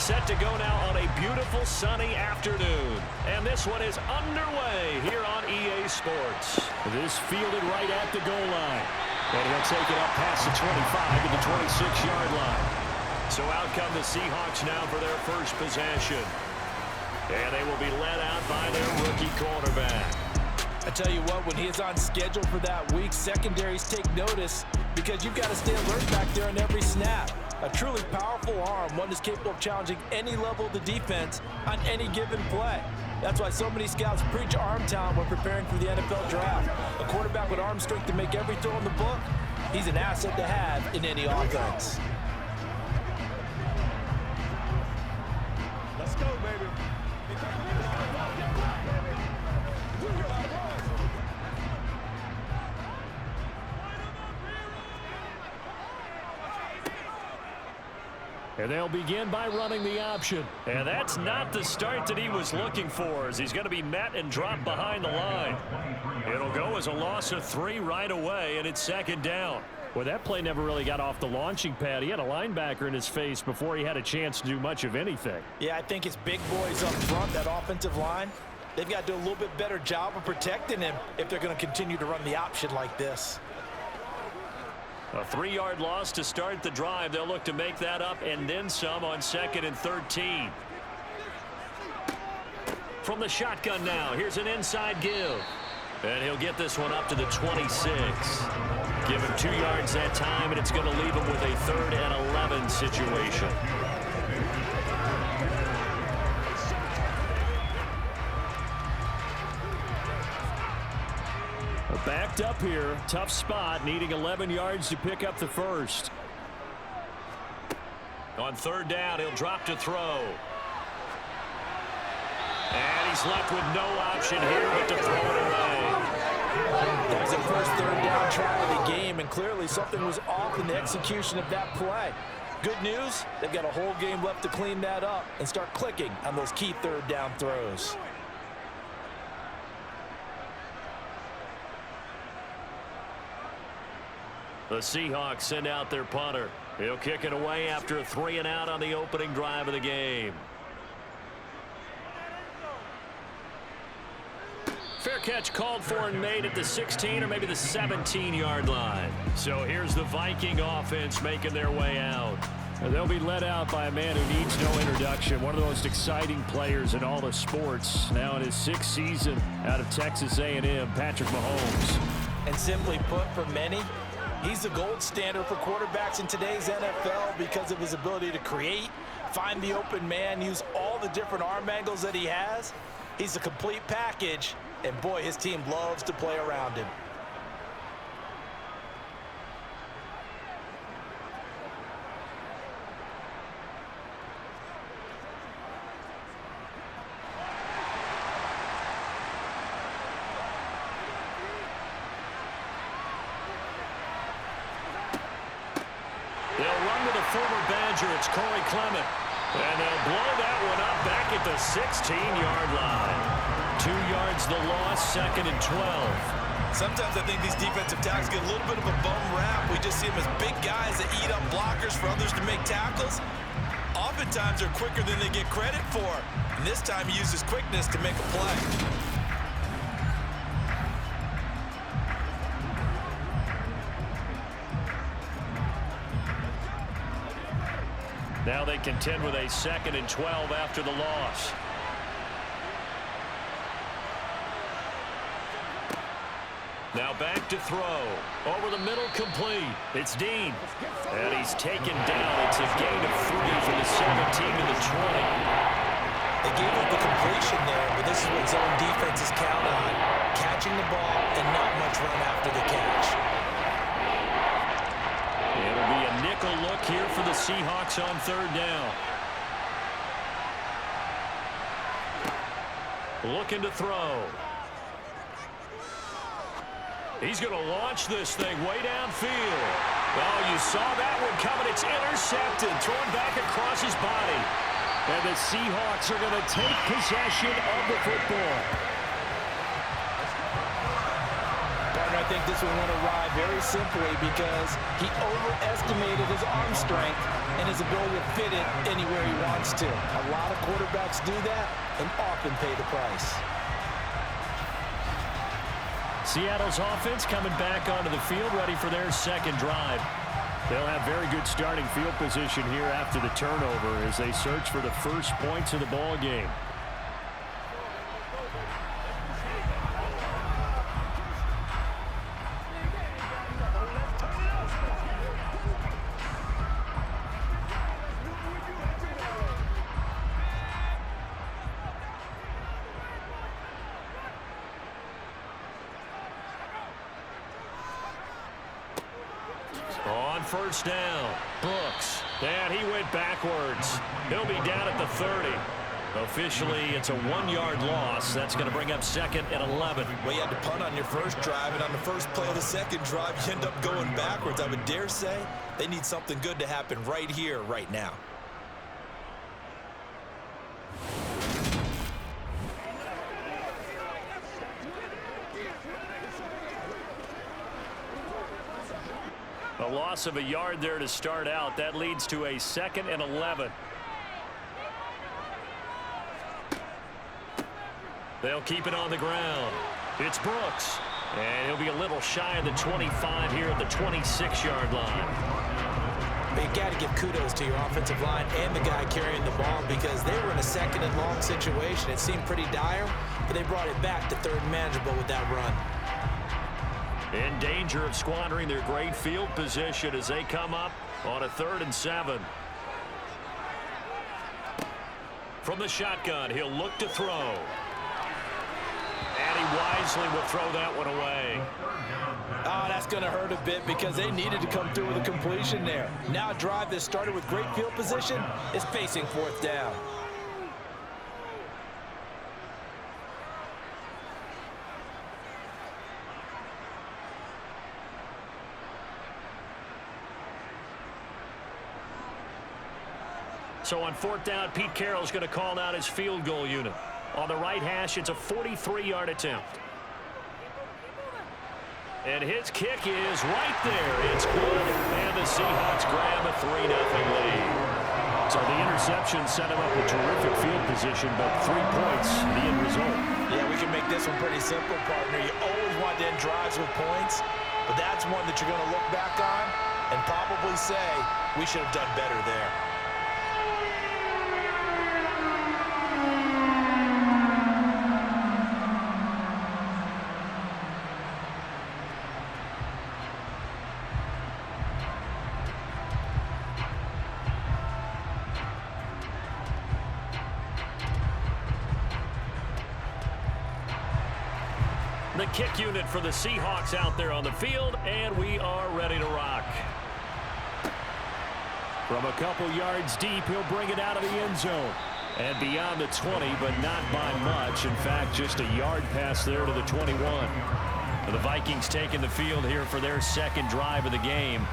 set to go now on a beautiful sunny afternoon. And this one is underway here on EA Sports. This fielded right at the goal line. And he'll take it up past the 25 to the 26-yard line. So out come the Seahawks now for their first possession. And they will be led out by their rookie quarterback. I tell you what, when he is on schedule for that week, secondaries take notice because you've got to stay alert back there on every snap. A truly powerful arm, one that's capable of challenging any level of the defense on any given play. That's why so many scouts preach arm talent when preparing for the NFL draft. A quarterback with arm strength to make every throw in the book, he's an asset to have in any offense. Let's go, baby. And they'll begin by running the option. And that's not the start that he was looking for, as he's going to be met and dropped behind the line. It'll go as a loss of 3 right away, and it's second down. Well, that play never really got off the launching pad. He had a linebacker in his face before he had a chance to do much of anything. Yeah, I think it's big boys up front, that offensive line. They've got to do a little bit better job of protecting him if they're going to continue to run the option like this. A 3-yard loss to start the drive. They'll look to make that up and then some on 2nd and 13. From the shotgun now, here's an inside give. And he'll get this one up to the 26. Give him 2 yards that time, and it's going to leave him with a 3rd and 11 situation. Backed up here, tough spot, needing 11 yards to pick up the first. On 3rd down, he'll drop to throw. And he's left with no option here but to throw it away. That was the first 3rd down try of the game, and clearly something was off in the execution of that play. Good news, they've got a whole game left to clean that up and start clicking on those key 3rd down throws. The Seahawks send out their punter. He'll kick it away after a 3-and-out on the opening drive of the game. Fair catch called for and made at the 16 or maybe the 17-yard line. So here's the Viking offense making their way out. They'll be led out by a man who needs no introduction. One of the most exciting players in all of sports. Now in his 6th season out of Texas A&M, Patrick Mahomes. And simply put, for many, he's the gold standard for quarterbacks in today's NFL because of his ability to create, find the open man, use all the different arm angles that he has. He's a complete package, and boy, his team loves to play around him. It's Corey Clement. And they'll blow that one up back at the 16-yard line. 2 yards the loss, 2nd and 12. Sometimes I think these defensive tackles get a little bit of a bum rap. We just see them as big guys that eat up blockers for others to make tackles. Oftentimes they're quicker than they get credit for. And this time he uses quickness to make a play. Now they contend with a 2nd and 12 after the loss. Now back to throw. Over the middle, complete. It's Dean. And he's taken down. It's a gain of 3 from the 17 to the 20. They gave up the completion there, but this is what zone defenses count on. Catching the ball and not much run after the catch. It'll be a nickel look here for the Seahawks on 3rd down. Looking to throw. He's going to launch this thing way downfield. Oh, you saw that one coming. It's intercepted, thrown back across his body. And the Seahawks are going to take possession of the football. I think this one went awry very simply because he overestimated his arm strength and his ability to fit it anywhere he wants to. A lot of quarterbacks do that and often pay the price. Seattle's offense coming back onto the field, ready for their second drive. They'll have very good starting field position here after the turnover as they search for the first points of the ball game. On first down, Brooks. And he went backwards. He'll be down at the 30. Officially, it's a 1-yard loss. That's going to bring up 2nd and 11. Well, you had to punt on your first drive, and on the first play of the second drive, you end up going backwards. I would dare say they need something good to happen right here, right now. A loss of a yard there to start out. That leads to a 2nd and 11. They'll keep it on the ground. It's Brooks. And he'll be a little shy of the 25 here at the 26-yard line. But you got to give kudos to your offensive line and the guy carrying the ball because they were in a 2nd and long situation. It seemed pretty dire, but they brought it back to 3rd and manageable with that run. In danger of squandering their great field position as they come up on a 3rd and 7. From the shotgun, he'll look to throw. And he wisely will throw that one away. Oh, that's going to hurt a bit because they needed to come through with a completion there. Now a drive that started with great field position is facing 4th down. So on 4th down, Pete Carroll's going to call out his field goal unit. On the right hash, it's a 43-yard attempt. And his kick is right there. It's good. And the Seahawks grab a 3-0 lead. So the interception set him up a terrific field position, but 3 points, the end result. Yeah, we can make this one pretty simple, partner. You always want to end drives with points, but that's one that you're going to look back on and probably say, we should have done better there. The kick unit for the Seahawks out there on the field, and we are ready to rock. From a couple yards deep, he'll bring it out of the end zone. And beyond the 20, but not by much. In fact, just a yard pass there to the 21. The Vikings taking the field here for their second drive of the game.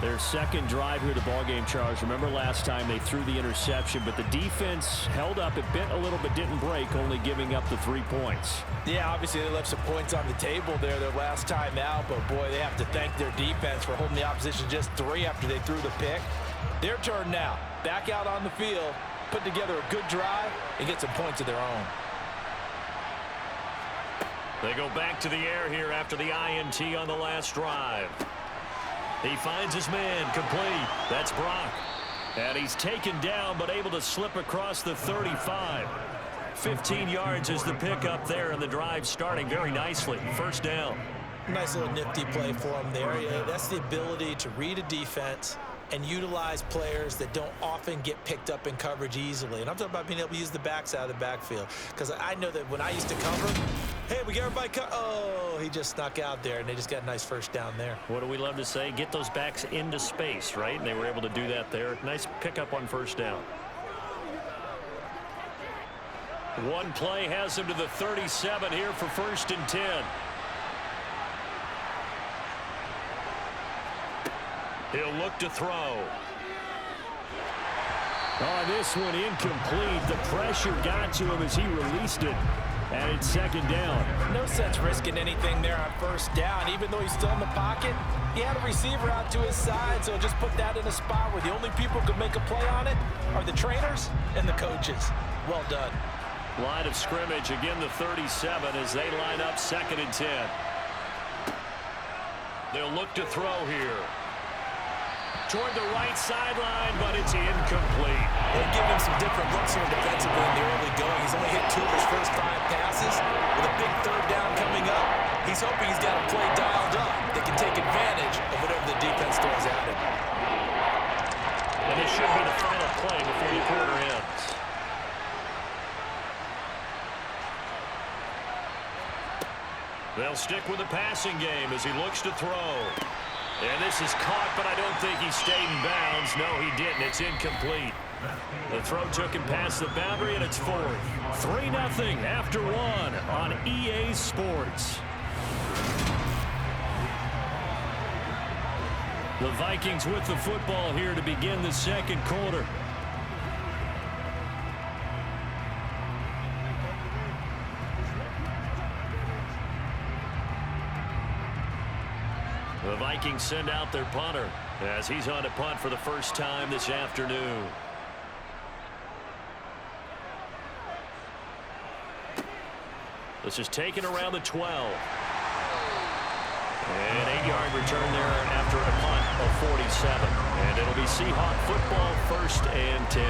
Their second drive here of the ballgame, Charles. Remember last time they threw the interception, but the defense held up. It bent a little but didn't break, only giving up the 3 points. Yeah, obviously they left some points on the table there their last time out, but boy, they have to thank their defense for holding the opposition just 3 after they threw the pick. Their turn now. Back out on the field, put together a good drive, and get some points of their own. They go back to the air here after the INT on the last drive. He finds his man, complete. That's Brock. And he's taken down, but able to slip across the 35. 15 yards is the pickup there, and the drive starting very nicely. First down. Nice little nifty play for him there. Yeah, that's the ability to read a defense and utilize players that don't often get picked up in coverage easily. And I'm talking about being able to use the backs out of the backfield. Because I know that when I used to cover, hey, we got everybody oh, he just snuck out there, and they just got a nice first down there. What do we love to say? Get those backs into space, right? And they were able to do that there. Nice pickup on first down. One play has him to the 37 here for 1st and 10. He'll look to throw. Oh, this one incomplete. The pressure got to him as he released it. and it's second down. No sense risking anything there on first down. Even though he's still in the pocket, he had a receiver out to his side, so just put that in a spot where the only people who can make a play on it are the trainers and the coaches. Well done. Line of scrimmage, again the 37 as they line up 2nd and 10. They'll look to throw here. Toward the right sideline, but it's incomplete. They've given him some different looks here defensively in the early going. He's only hit 2 of his first 5 passes. With a big 3rd down coming up, he's hoping he's got a play dialed up that can take advantage of whatever the defense throws at him. And this should be the final play before the quarter ends. They'll stick with the passing game as he looks to throw. And this is caught, but I don't think he stayed in bounds. No, he didn't. It's incomplete. The throw took him past the boundary, and it's 4th. 3-0 after 1 on EA Sports. The Vikings with the football here to begin the second quarter. The Vikings send out their punter as he's on to punt for the first time this afternoon. This is taken around the 12. An 8-yard return there after a punt of 47. And it'll be Seahawk football 1st and 10.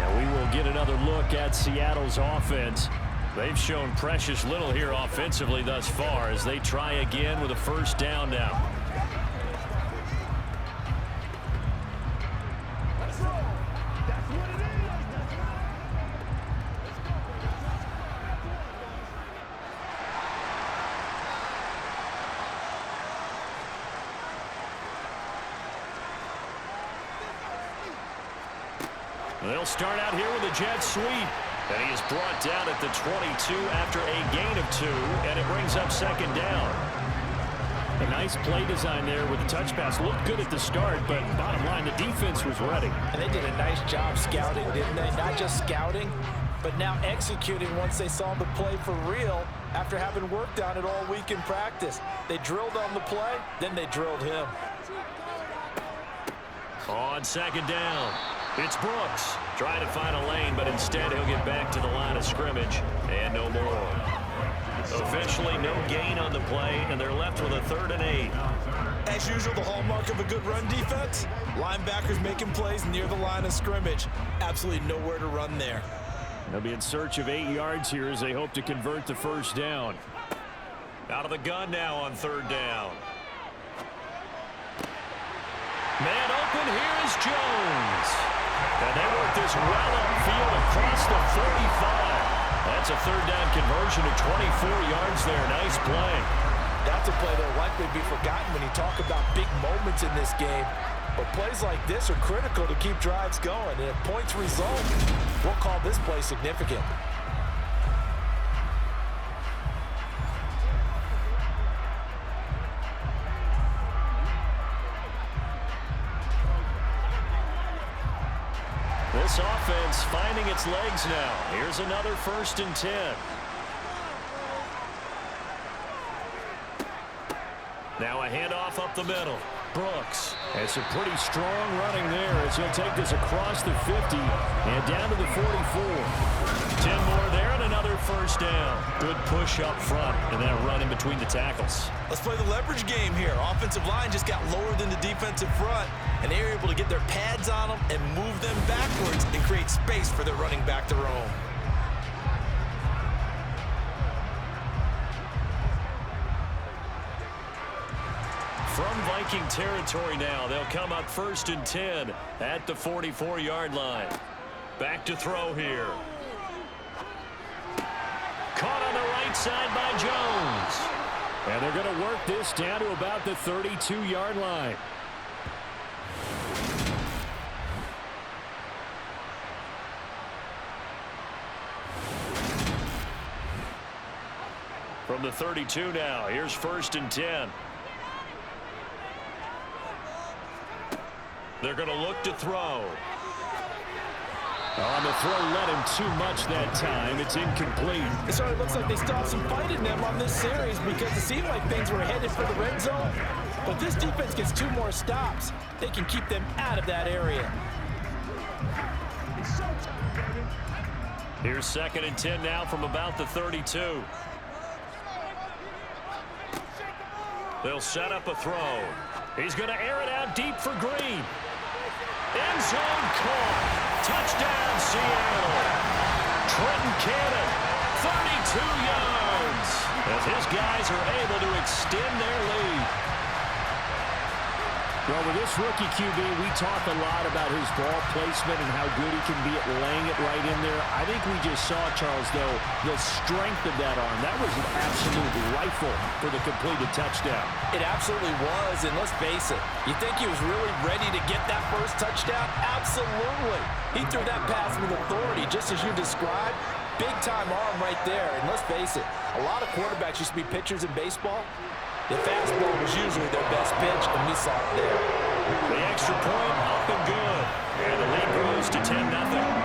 And we will get another look at Seattle's offense. They've shown precious little here offensively thus far as they try again with a 1st down now. They'll start out here with a jet sweep. And he is brought down at the 22 after a gain of 2, and it brings up 2nd down. A nice play design there with the touch pass. Looked good at the start, but bottom line, the defense was ready. And they did a nice job scouting, didn't they? Not just scouting, but now executing once they saw the play for real after having worked on it all week in practice. They drilled on the play, then they drilled him. On 2nd down, it's Brooks trying to find a lane, but instead he'll get back to the line of scrimmage and no more. Officially no gain on the play, and they're left with a 3rd and 8. As usual, the hallmark of a good run defense, linebackers making plays near the line of scrimmage. Absolutely nowhere to run there. They'll be in search of 8 yards here as they hope to convert the 1st down. Out of the gun now on 3rd down. Man open, here is Jones. And they work this well upfield across the 35. That's a 3rd down conversion of 24 yards there. Nice play. That's a play that will likely be forgotten when you talk about big moments in this game. But plays like this are critical to keep drives going. And if points result, we'll call this play significant. This offense finding its legs now. Here's another 1st and 10. Now a handoff up the middle. Brooks. And some pretty strong running there as he'll take this across the 50 and down to the 44. 10 more there and another 1st down. Good push up front and then a run in between the tackles. Let's play the leverage game here. Offensive line just got lower than the defensive front, and they were able to get their pads on them and move them backwards and create space for their running back to roam. From Viking territory now, they'll come up 1st and 10 at the 44-yard line. Back to throw here. Caught on the right side by Jones. And they're going to work this down to about the 32-yard line. From the 32 now, here's 1st and 10. They're going to look to throw. On the throw, led him too much that time. It's incomplete. It certainly looks like they still have some fight in them on this series because it seemed like things were headed for the red zone. But this defense gets 2 more stops. They can keep them out of that area. Here's 2nd and 10 now from about the 32. They'll set up a throw. He's going to air it out deep for Green. End zone caught. Touchdown, Seattle. Trenton Cannon, 32 yards. As his guys are able to extend their lead. Well, with this rookie QB, we talk a lot about his ball placement and how good he can be at laying it right in there. I think we just saw, Charles, though, the strength of that arm. That was an absolute rifle for the completed touchdown. It absolutely was, and let's face it, you think he was really ready to get that first touchdown? Absolutely. He threw that pass with authority, just as you described. Big-time arm right there, and let's face it, a lot of quarterbacks used to be pitchers in baseball. The fastball was usually their best pitch, and we saw it there. The extra point up and good. And the lead grows to 10-0.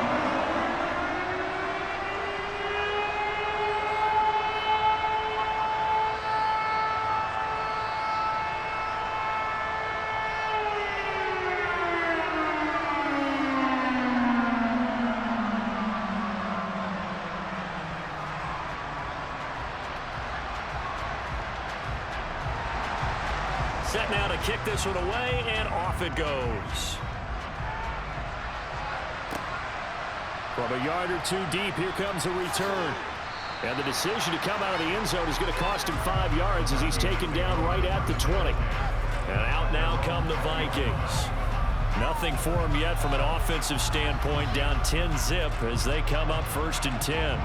Set now to kick this one away, and off it goes. From a yard or 2 deep, here comes a return. And the decision to come out of the end zone is going to cost him 5 yards as he's taken down right at the 20. And out now come the Vikings. Nothing for him yet from an offensive standpoint, down 10-zip as they come up 1st and 10.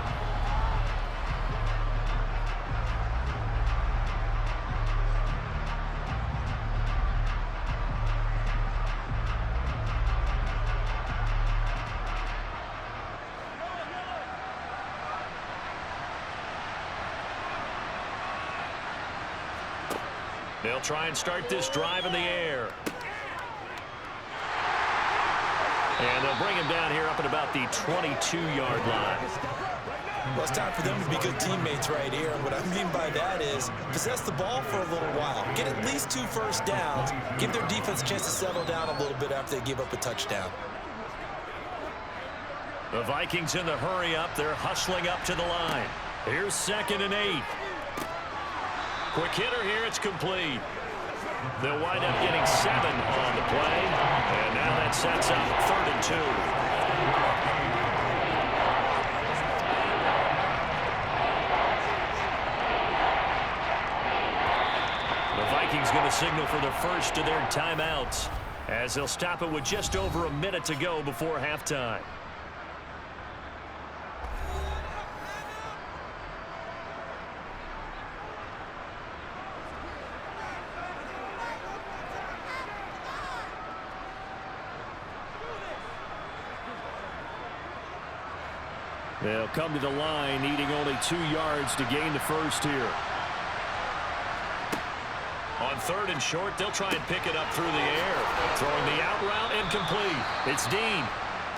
They'll try and start this drive in the air. And they'll bring him down here up at about the 22-yard line. Well, it's time for them to be good teammates right here. And what I mean by that is possess the ball for a little while. Get at least 2 first downs. Give their defense a chance to settle down a little bit after they give up a touchdown. The Vikings in the hurry up. They're hustling up to the line. Here's 2nd and 8. Quick hitter here, it's complete. They'll wind up getting 7 on the play. And now that sets up 3rd and 2. The Vikings going to signal for the first of their timeouts as they'll stop it with just over a minute to go before halftime. They'll come to the line, needing only 2 yards to gain the first here. On 3rd and short, they'll try and pick it up through the air. Throwing the out route incomplete. It's Dean.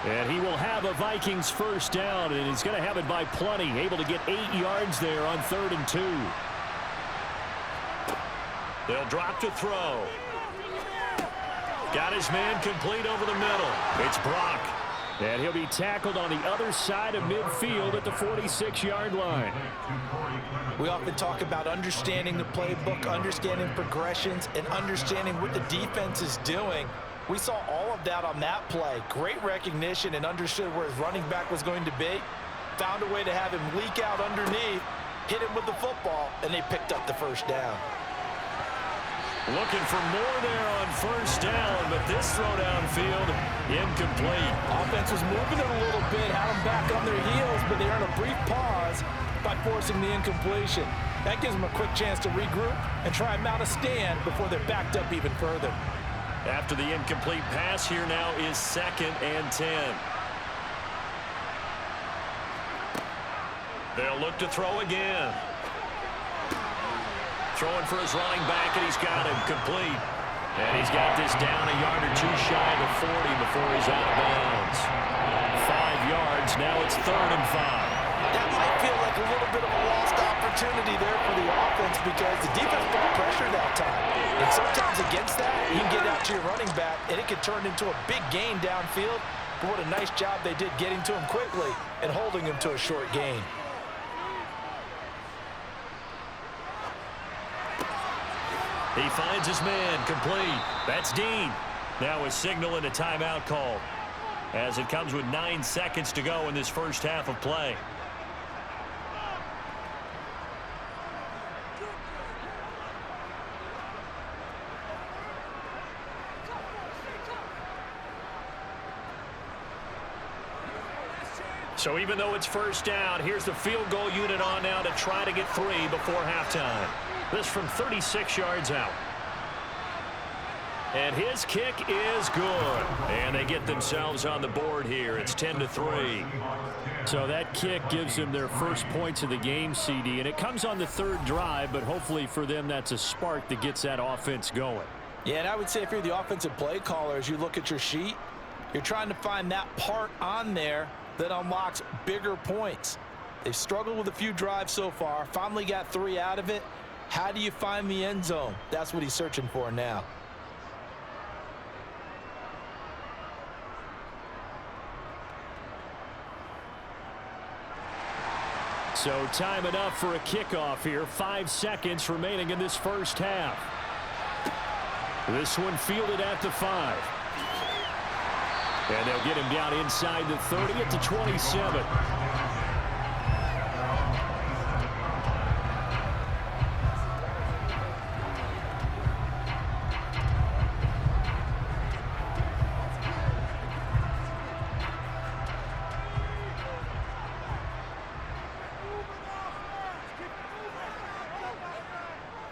And he will have a Vikings first down, and he's going to have it by plenty. Able to get 8 yards there on 3rd and 2. They'll drop to throw. Got his man complete over the middle. It's Brock. And he'll be tackled on the other side of midfield at the 46-yard line. We often talk about understanding the playbook, understanding progressions, and understanding what the defense is doing. We saw all of that on that play. Great recognition and understood where his running back was going to be. Found a way to have him leak out underneath, hit him with the football, and they picked up the first down. Looking for more there on first down, but this throw downfield, incomplete. Offense was moving it a little bit, had them back on their heels, but they earned a brief pause by forcing the incompletion. That gives them a quick chance to regroup and try and mount a stand before they're backed up even further. After the incomplete pass, here now is 2nd and 10. They'll look to throw again. Throwing for his running back, and he's got him complete. And he's got this down a yard or 2 shy of the 40 before he's out of bounds. 5 yards. Now it's 3rd and 5. That might feel like a little bit of a lost opportunity there for the offense because the defense put pressure that time. And sometimes against that, you can get out to your running back, and it can turn into a big gain downfield. But what a nice job they did getting to him quickly and holding him to a short gain. He finds his man, complete. That's Dean. Now a signal and a timeout call as it comes with 9 seconds to go in this first half of play. So even though it's first down, here's the field goal unit on now to try to get 3 before halftime. This from 36 yards out. And his kick is good. And they get themselves on the board here. It's 10-3. So that kick gives them their first points of the game, CD. And it comes on the 3rd drive, but hopefully for them that's a spark that gets that offense going. Yeah, and I would say if you're the offensive play caller, as you look at your sheet, you're trying to find that part on there that unlocks bigger points. They've struggled with a few drives so far, finally got 3 out of it. How do you find the end zone? That's what he's searching for now. So time enough for a kickoff here. 5 seconds remaining in this first half. This one fielded at the 5. And they'll get him down inside the 30 at the 27.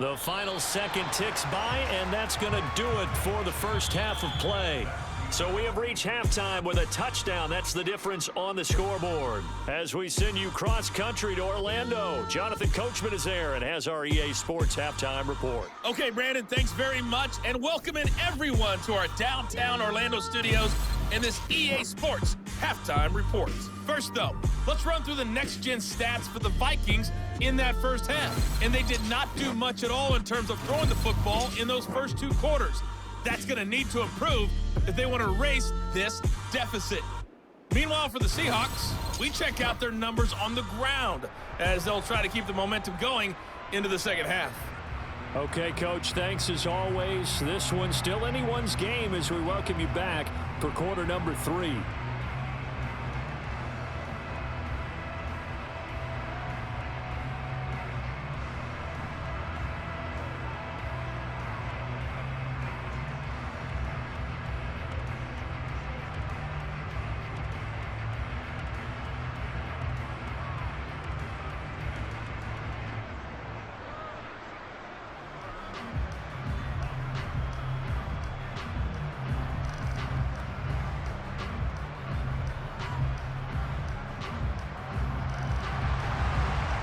The final second ticks by, and that's going to do it for the first half of play. So we have reached halftime with a touchdown. That's the difference on the scoreboard. As we send you cross-country to Orlando, Jonathan Coachman is there and has our EA Sports halftime report. Okay, Brandon, thanks very much, and welcoming everyone to our downtown Orlando studios in this EA Sports halftime report. First, though, let's run through the next-gen stats for the Vikings in that first half. And they did not do much at all in terms of throwing the football in those first 2 quarters. That's going to need to improve if they want to erase this deficit. Meanwhile, for the Seahawks, we check out their numbers on the ground as they'll try to keep the momentum going into the second half. Okay, Coach, thanks as always. This one's still anyone's game as we welcome you back for quarter number 3.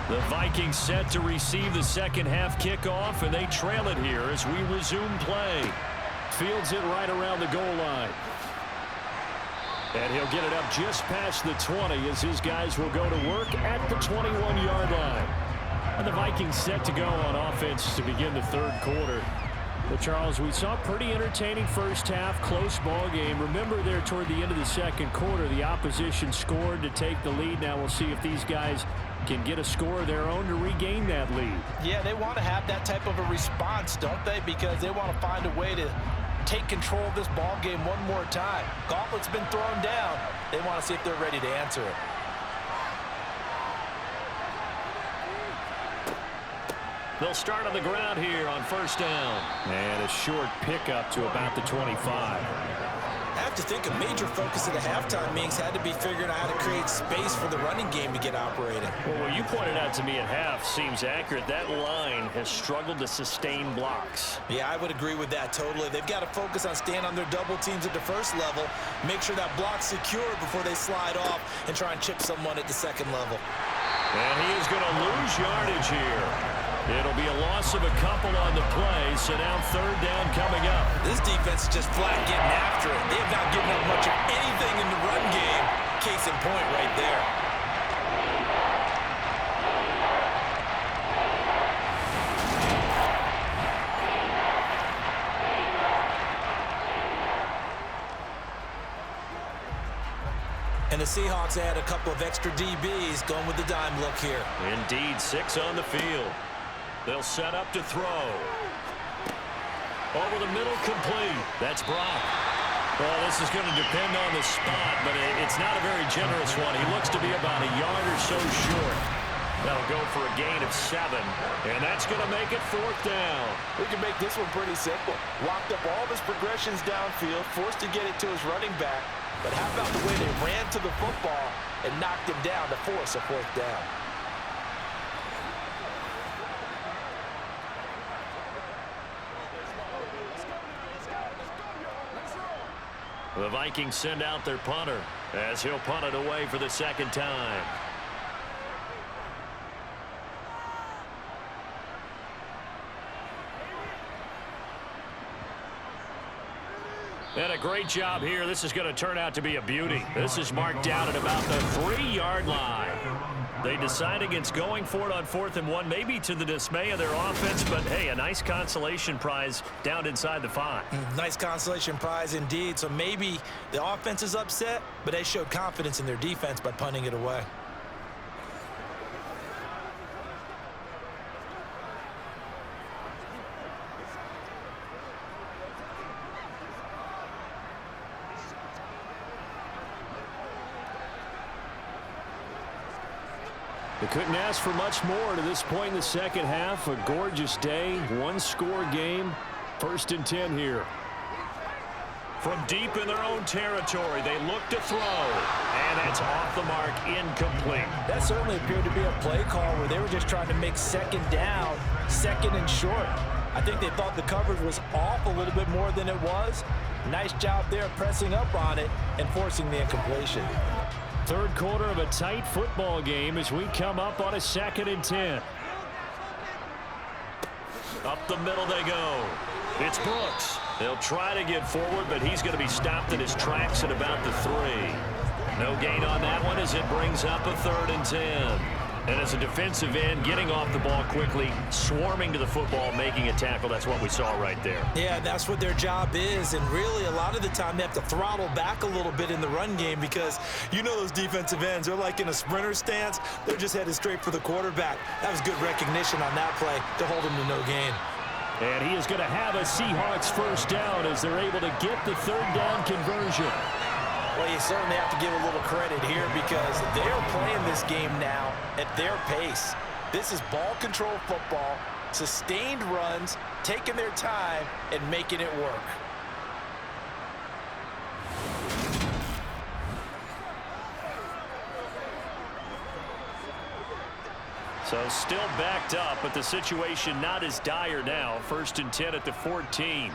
The Vikings set to receive the second half kickoff, and they trail it here as we resume play. Fields it right around the goal line. And he'll get it up just past the 20 as his guys will go to work at the 21-yard line. And the Vikings set to go on offense to begin the 3rd quarter. Well, Charles, we saw a pretty entertaining first half, close ball game. Remember there toward the end of the 2nd quarter, the opposition scored to take the lead. Now we'll see if these guys can get a score of their own to regain that lead. Yeah, they want to have that type of a response, don't they? Because they want to find a way to take control of this ball game one more time. Gauntlet's been thrown down. They want to see if they're ready to answer it. They'll start on the ground here on first down. And a short pickup to about the 25. I have to think a major focus of the halftime meetings had to be figuring out how to create space for the running game to get operating. Well, what you pointed out to me at half seems accurate. That line has struggled to sustain blocks. Yeah, I would agree with that totally. They've got to focus on staying on their double teams at the first level, make sure that block's secure before they slide off and try and chip someone at the 2nd level. And he is going to lose yardage here. It'll be a loss of a couple on the play, so now 3rd down coming up. This defense is just flat getting after it. They have not given up much of anything in the run game, Case in point right there. And the Seahawks add a couple of extra DBs going with the dime look here. Indeed, 6 on the field. They'll set up to throw. Over the middle, complete. That's Brock. Well, this is going to depend on the spot, but it's not a very generous one. He looks to be about a yard or so short. That'll go for a gain of 7, and that's going to make it 4th down. We can make this one pretty simple. Locked up all of his progressions downfield, forced to get it to his running back. But how about the way they ran to the football and knocked him down to force a 4th down? The Vikings send out their punter as he'll punt it away for the 2nd time. And a great job here. This is going to turn out to be a beauty. This is marked down at about the 3-yard line. They decide against going for it on 4th and 1, maybe to the dismay of their offense, but hey, a nice consolation prize down inside the 5. Nice consolation prize indeed. So maybe the offense is upset, but they showed confidence in their defense by punting it away. They couldn't ask for much more to this point in the second half. A gorgeous day, 1-score game. 1st and 10 here. From deep in their own territory, they look to throw. And that's off the mark, incomplete. That certainly appeared to be a play call where they were just trying to make 2nd down, 2nd and short. I think they thought the coverage was off a little bit more than it was. Nice job there pressing up on it and forcing the incompletion. 3rd quarter of a tight football game as we come up on a 2nd and 10. Up the middle they go. It's Brooks. They'll try to get forward, but he's going to be stopped in his tracks at about the 3. No gain on that one as it brings up a 3rd and 10. And as a defensive end, getting off the ball quickly, swarming to the football, making a tackle. That's what we saw right there. Yeah, that's what their job is. And really, a lot of the time, they have to throttle back a little bit in the run game because you know those defensive ends, they're like in a sprinter stance. They're just headed straight for the quarterback. That was good recognition on that play to hold him to no gain. And he is going to have a Seahawks 1st down as they're able to get the 3rd down conversion. Well, you certainly have to give a little credit here because they're playing this game now at their pace. This is ball control football, sustained runs, taking their time, and making it work. So still backed up, but the situation not as dire now. 1st and 10 at the 14.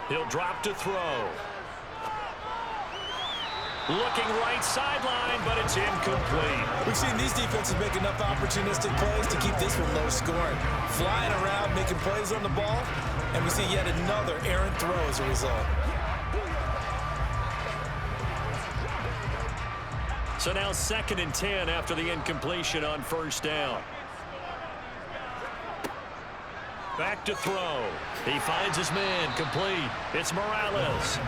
He'll drop to throw. Looking right sideline, but it's incomplete. We've seen these defenses make enough opportunistic plays to keep this one low scoring. Flying around, making plays on the ball, and we see yet another errant throw as a result. So now 2nd and 10 after the incompletion on 1st down. Back to throw. He finds his man, complete. It's Morales.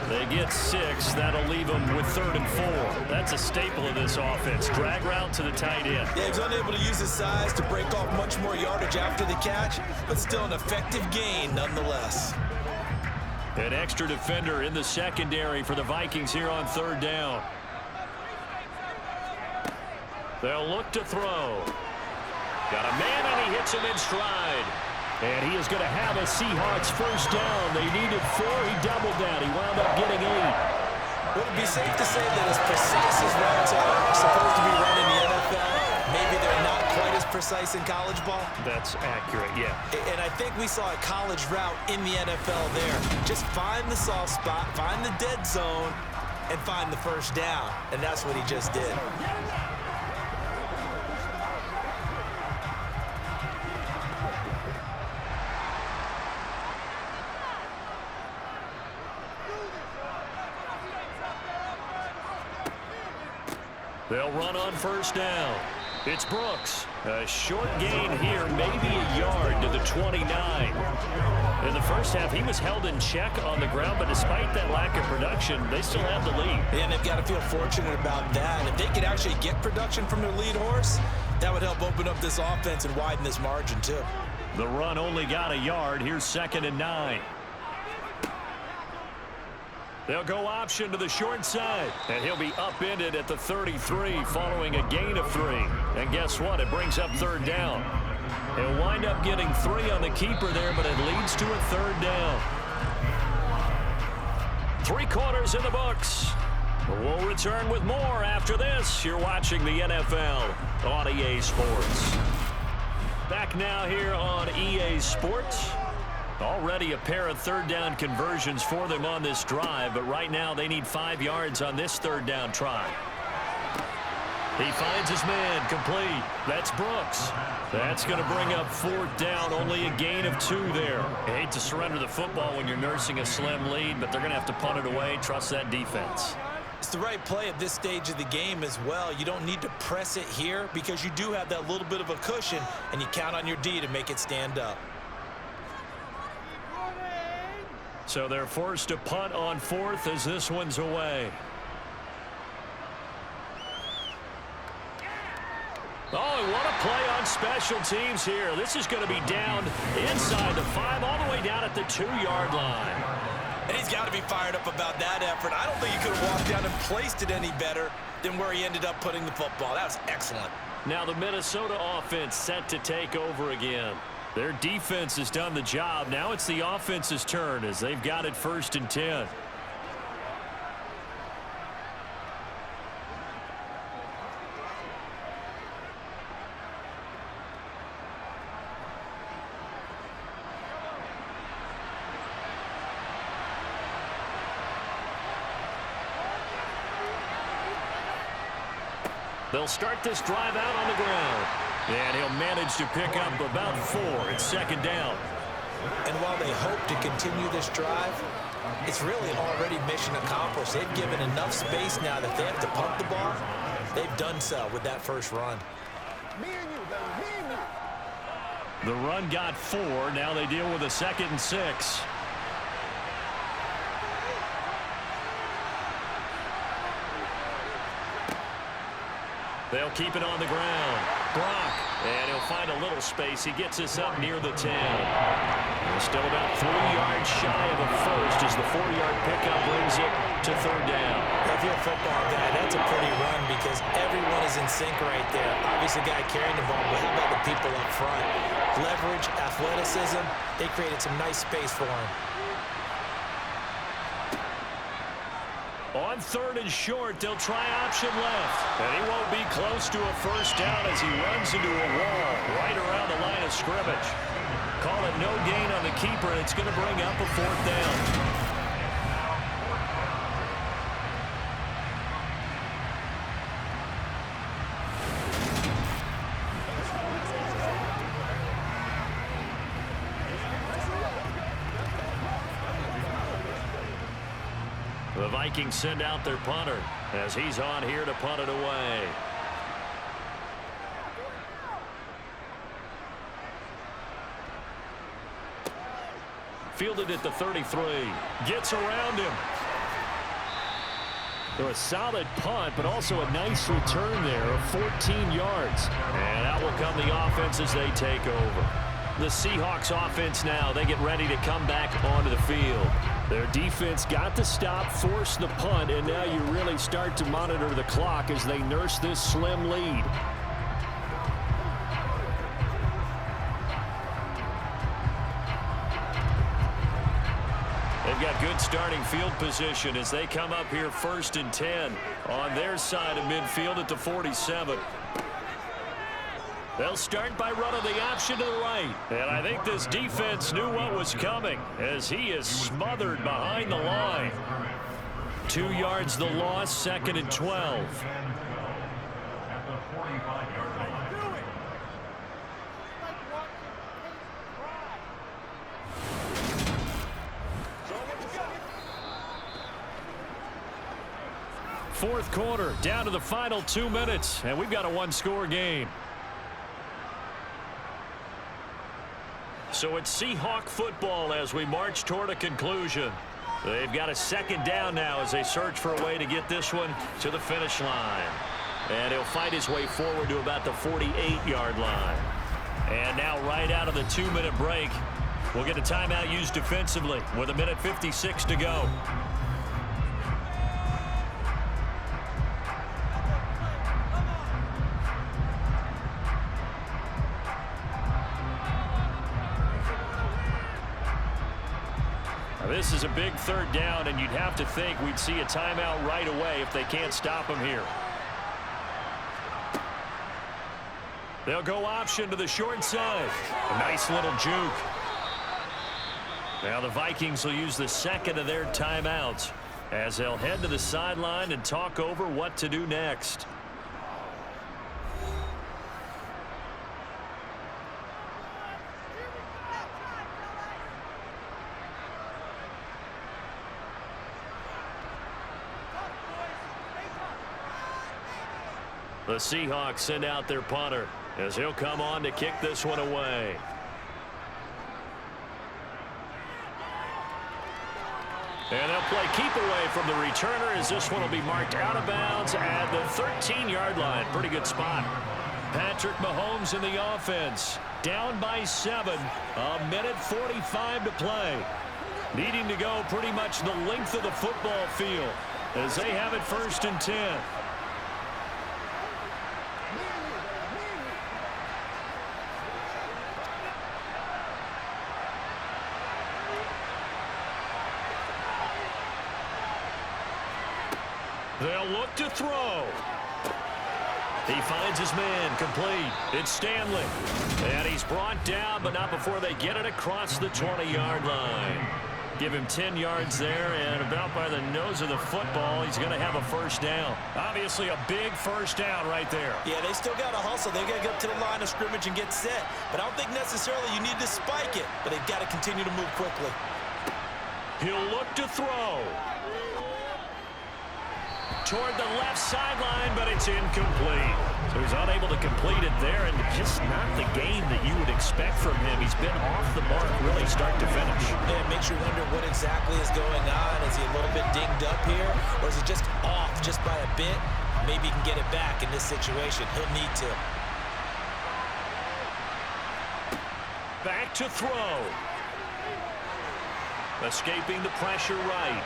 They get 6. That'll leave them with 3rd and 4. That's a staple of this offense. Drag route to the tight end. Yeah, he's unable to use his size to break off much more yardage after the catch, but still an effective gain nonetheless. An extra defender in the secondary for the Vikings here on 3rd down. They'll look to throw. Got a man, and he hits him in stride. And he is going to have a Seahawks 1st down. They needed 4. He doubled down. He wound up getting 8. Would it be safe to say that as precise as routes are supposed to be run in the NFL, maybe they're not quite as precise in college ball? That's accurate, yeah. And I think we saw a college route in the NFL there. Just find the soft spot, find the dead zone, and find the 1st down. And that's what he just did. They'll run on first down. It's Brooks. A short gain here, maybe a yard to the 29. In the first half, he was held in check on the ground, but despite that lack of production, they still have the lead. And they've got to feel fortunate about that. If they could actually get production from their lead horse, that would help open up this offense and widen this margin, too. The run only got a yard. Here's 2nd and 9. They'll go option to the short side, and he'll be upended at the 33 following a gain of 3. And guess what? It brings up 3rd down. He'll wind up getting 3 on the keeper there, but it leads to a 3rd down. 3 quarters in the books. We'll return with more after this. You're watching the NFL on EA Sports. Back now here on EA Sports. Already a pair of 3rd down conversions for them on this drive, but right now they need 5 yards on this 3rd down try. He finds his man, complete. That's Brooks. That's going to bring up 4th down, only a gain of 2 there. You hate to surrender the football when you're nursing a slim lead, but they're going to have to punt it away. Trust that defense. It's the right play at this stage of the game as well. You don't need to press it here because you do have that little bit of a cushion, and you count on your D to make it stand up. So they're forced to punt on 4th as this one's away. Oh, what a play on special teams here. This is going to be down inside the 5, all the way down at the 2-yard line. And he's got to be fired up about that effort. I don't think he could have walked down and placed it any better than where he ended up putting the football. That was excellent. Now the Minnesota offense set to take over again. Their defense has done the job. Now it's the offense's turn as they've got it 1st and 10. They'll start this drive out on the ground. And he'll manage to pick up about 4. It's 2nd down. And while they hope to continue this drive, it's really already mission accomplished. They've given enough space now that they have to pump the ball. They've done so with that first run. The run got 4. Now they deal with a 2nd and 6. They'll keep it on the ground. Brock, and he'll find a little space. He gets us up near the 10. They're still about 3 yards shy of a first as the 4-yard pickup brings it to 3rd down. If you're a football guy, that's a pretty run because everyone is in sync right there. Obviously, the guy carrying the ball, but how about the people up front? Leverage, athleticism, they created some nice space for him. On 3rd and short, they'll try option left. And he won't be close to a first down as he runs into a wall right around the line of scrimmage. Call it no gain on the keeper, and it's going to bring up a 4th down. The Vikings send out their punter as he's on here to punt it away. Fielded at the 33. Gets around him. So a solid punt, but also a nice return there of 14 yards. And out will come the offense as they take over. The Seahawks offense now, they get ready to come back onto the field. Their defense got the stop, forced the punt, and now you really start to monitor the clock as they nurse this slim lead. They've got good starting field position as they come up here 1st and 10 on their side of midfield at the 47. They'll start by running the option to the right. And I think this defense knew what was coming as he is smothered behind the line. 2 yards the loss, 2nd and 12. Fourth quarter, down to the final 2 minutes, and we've got a one-score game. So it's Seahawk football as we march toward a conclusion. They've got a second down now as they search for a way to get this one to the finish line. And he'll fight his way forward to about the 48-yard line. And now right out of the 2-minute break, we'll get a timeout used defensively with 1:56 to go. This is a big third down, and you'd have to think we'd see a timeout right away if they can't stop him here. They'll go option to the short side. A nice little juke. Now the Vikings will use the second of their timeouts as they'll head to the sideline and talk over what to do next. The Seahawks send out their punter as he'll come on to kick this one away. And they'll play keep away from the returner as this one will be marked out of bounds at the 13-yard line. Pretty good spot. Patrick Mahomes in the offense. Down by 7. 1:45 to play. Needing to go pretty much the length of the football field as they have it 1st and 10. They'll look to throw. He finds his man complete. It's Stanley. And he's brought down, but not before they get it across the 20-yard line. Give him 10 yards there, and about by the nose of the football, he's going to have a first down. Obviously a big first down right there. Yeah, they still got to hustle. They've got to get up to the line of scrimmage and get set. But I don't think necessarily you need to spike it, but they've got to continue to move quickly. He'll look to throw. Toward the left sideline, but it's incomplete. So he's unable to complete it there, and just not the game that you would expect from him. He's been off the mark really start to finish. Yeah, it makes you wonder what exactly is going on. Is he a little bit dinged up here, or is he just off just by a bit? Maybe he can get it back in this situation. He'll need to. Back to throw. Escaping the pressure right.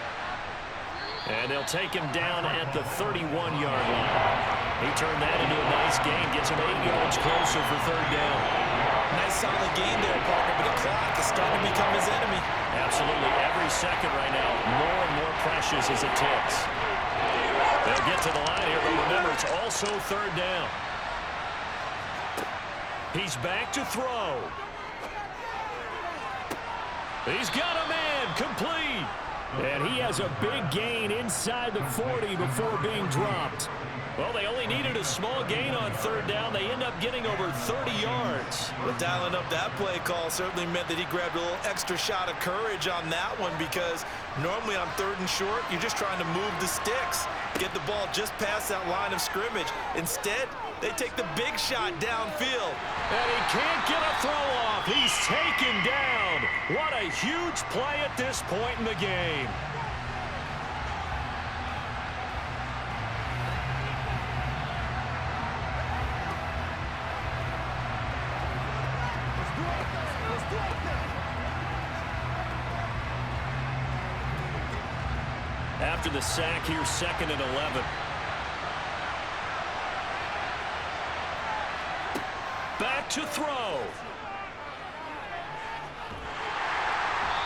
And they'll take him down at the 31-yard line. He turned that into a nice gain, gets him 8 yards closer for third down. Nice solid gain there, partner, but the clock is starting to become his enemy. Absolutely. Every second right now, more and more precious as it ticks. They'll get to the line here, but remember, it's also third down. He's back to throw. He's got a man complete. And he has a big gain inside the 40 before being dropped. Well, they only needed a small gain on third down. They end up getting over 30 yards. Well, dialing up that play call certainly meant that he grabbed a little extra shot of courage on that one, because normally on 3rd and short, you're just trying to move the sticks, get the ball just past that line of scrimmage. Instead, they take the big shot downfield. And he can't get a throw off. He's taken down. What a huge play at this point in the game. After the sack here, 2nd and 11. Back to throw.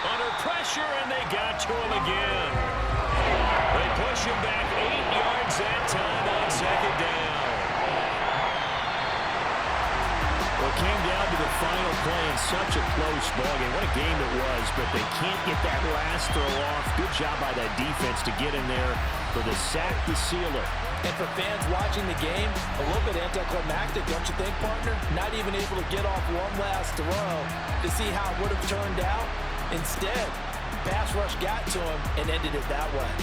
Under pressure, and they got to him again. They push him back 8 yards that time on 2nd down. Well, it came down to the final play in such a close ballgame. What a game it was, but they can't get that last throw off. Good job by that defense to get in there for the sack to seal it. And for fans watching the game, a little bit anticlimactic, don't you think, partner? Not even able to get off one last throw to see how it would have turned out. Instead, pass rush got to him and ended it that way.